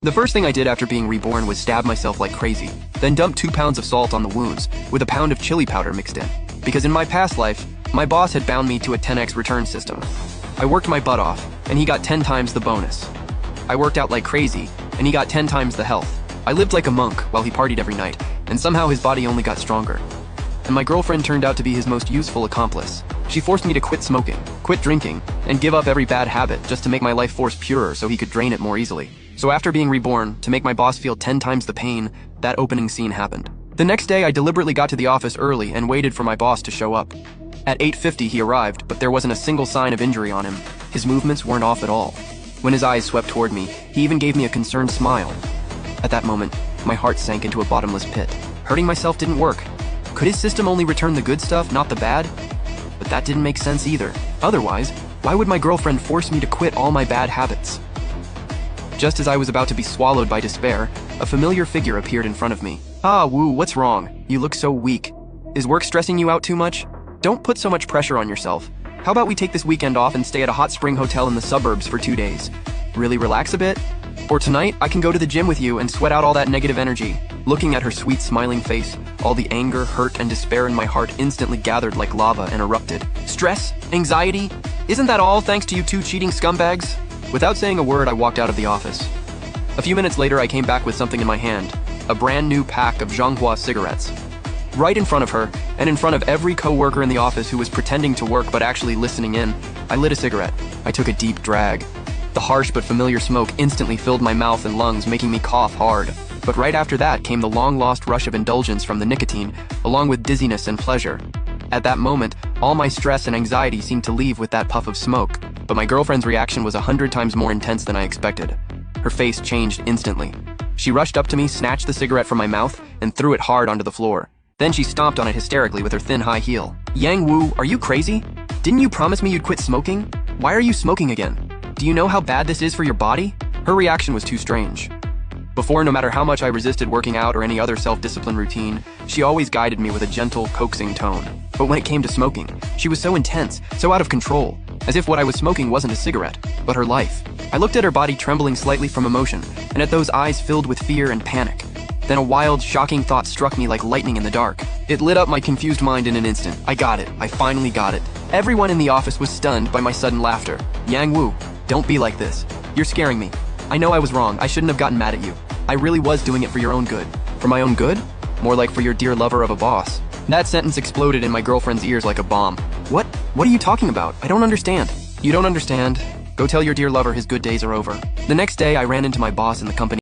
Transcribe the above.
The first thing I did after being reborn was stab myself like crazy, then dump 2 pounds of salt on the wounds, with a pound of chili powder mixed in. Because in my past life, my boss had bound me to a 10x return system. I worked my butt off, and he got 10 times the bonus. I worked out like crazy, and he got 10 times the health. I lived like a monk while he partied every night, and somehow his body only got stronger. And my girlfriend turned out to be his most useful accomplice. She forced me to quit smoking, quit drinking, and give up every bad habit just to make my life force purer so he could drain it more easily. So after being reborn, to make my boss feel 10 times the pain, that opening scene happened. The next day, I deliberately got to the office early and waited for my boss to show up. At 8:50, he arrived, but there wasn't a single sign of injury on him. His movements weren't off at all. When his eyes swept toward me, he even gave me a concerned smile. At that moment, my heart sank into a bottomless pit. Hurting myself didn't work. Could his system only return the good stuff, not the bad? But that didn't make sense either. Otherwise, why would my girlfriend force me to quit all my bad habits? Just as I was about to be swallowed by despair, a familiar figure appeared in front of me. Ah, Wu, what's wrong? You look so weak. Is work stressing you out too much? Don't put so much pressure on yourself. How about we take this weekend off and stay at a hot spring hotel in the suburbs for 2 days? Really relax a bit? Or tonight, I can go to the gym with you and sweat out all that negative energy. Looking at her sweet smiling face, all the anger, hurt, and despair in my heart instantly gathered like lava and erupted. Stress? Anxiety? Isn't that all thanks to you two cheating scumbags? Without saying a word, I walked out of the office. A few minutes later, I came back with something in my hand, a brand new pack of Zhonghua cigarettes. Right in front of her, and in front of every co-worker in the office who was pretending to work but actually listening in, I lit a cigarette. I took a deep drag. The harsh but familiar smoke instantly filled my mouth and lungs, making me cough hard. But right after that came the long-lost rush of indulgence from the nicotine, along with dizziness and pleasure. At that moment, all my stress and anxiety seemed to leave with that puff of smoke, but my girlfriend's reaction was 100 times more intense than I expected. Her face changed instantly. She rushed up to me, snatched the cigarette from my mouth, and threw it hard onto the floor. Then she stomped on it hysterically with her thin high heel. Yang Wu, are you crazy? Didn't you promise me you'd quit smoking? Why are you smoking again? Do you know how bad this is for your body? Her reaction was too strange. Before, no matter how much I resisted working out or any other self-discipline routine, she always guided me with a gentle, coaxing tone. But when it came to smoking, she was so intense, so out of control, as if what I was smoking wasn't a cigarette, but her life. I looked at her body trembling slightly from emotion, and at those eyes filled with fear and panic. Then a wild, shocking thought struck me like lightning in the dark. It lit up my confused mind in an instant. I got it. I finally got it. Everyone in the office was stunned by my sudden laughter. Yang Wu, don't be like this. You're scaring me. I know I was wrong. I shouldn't have gotten mad at you. I really was doing it for your own good. For my own good? More like for your dear lover of a boss. That sentence exploded in my girlfriend's ears like a bomb. What? What are you talking about? I don't understand. You don't understand? Go tell your dear lover his good days are over. The next day, I ran into my boss in the company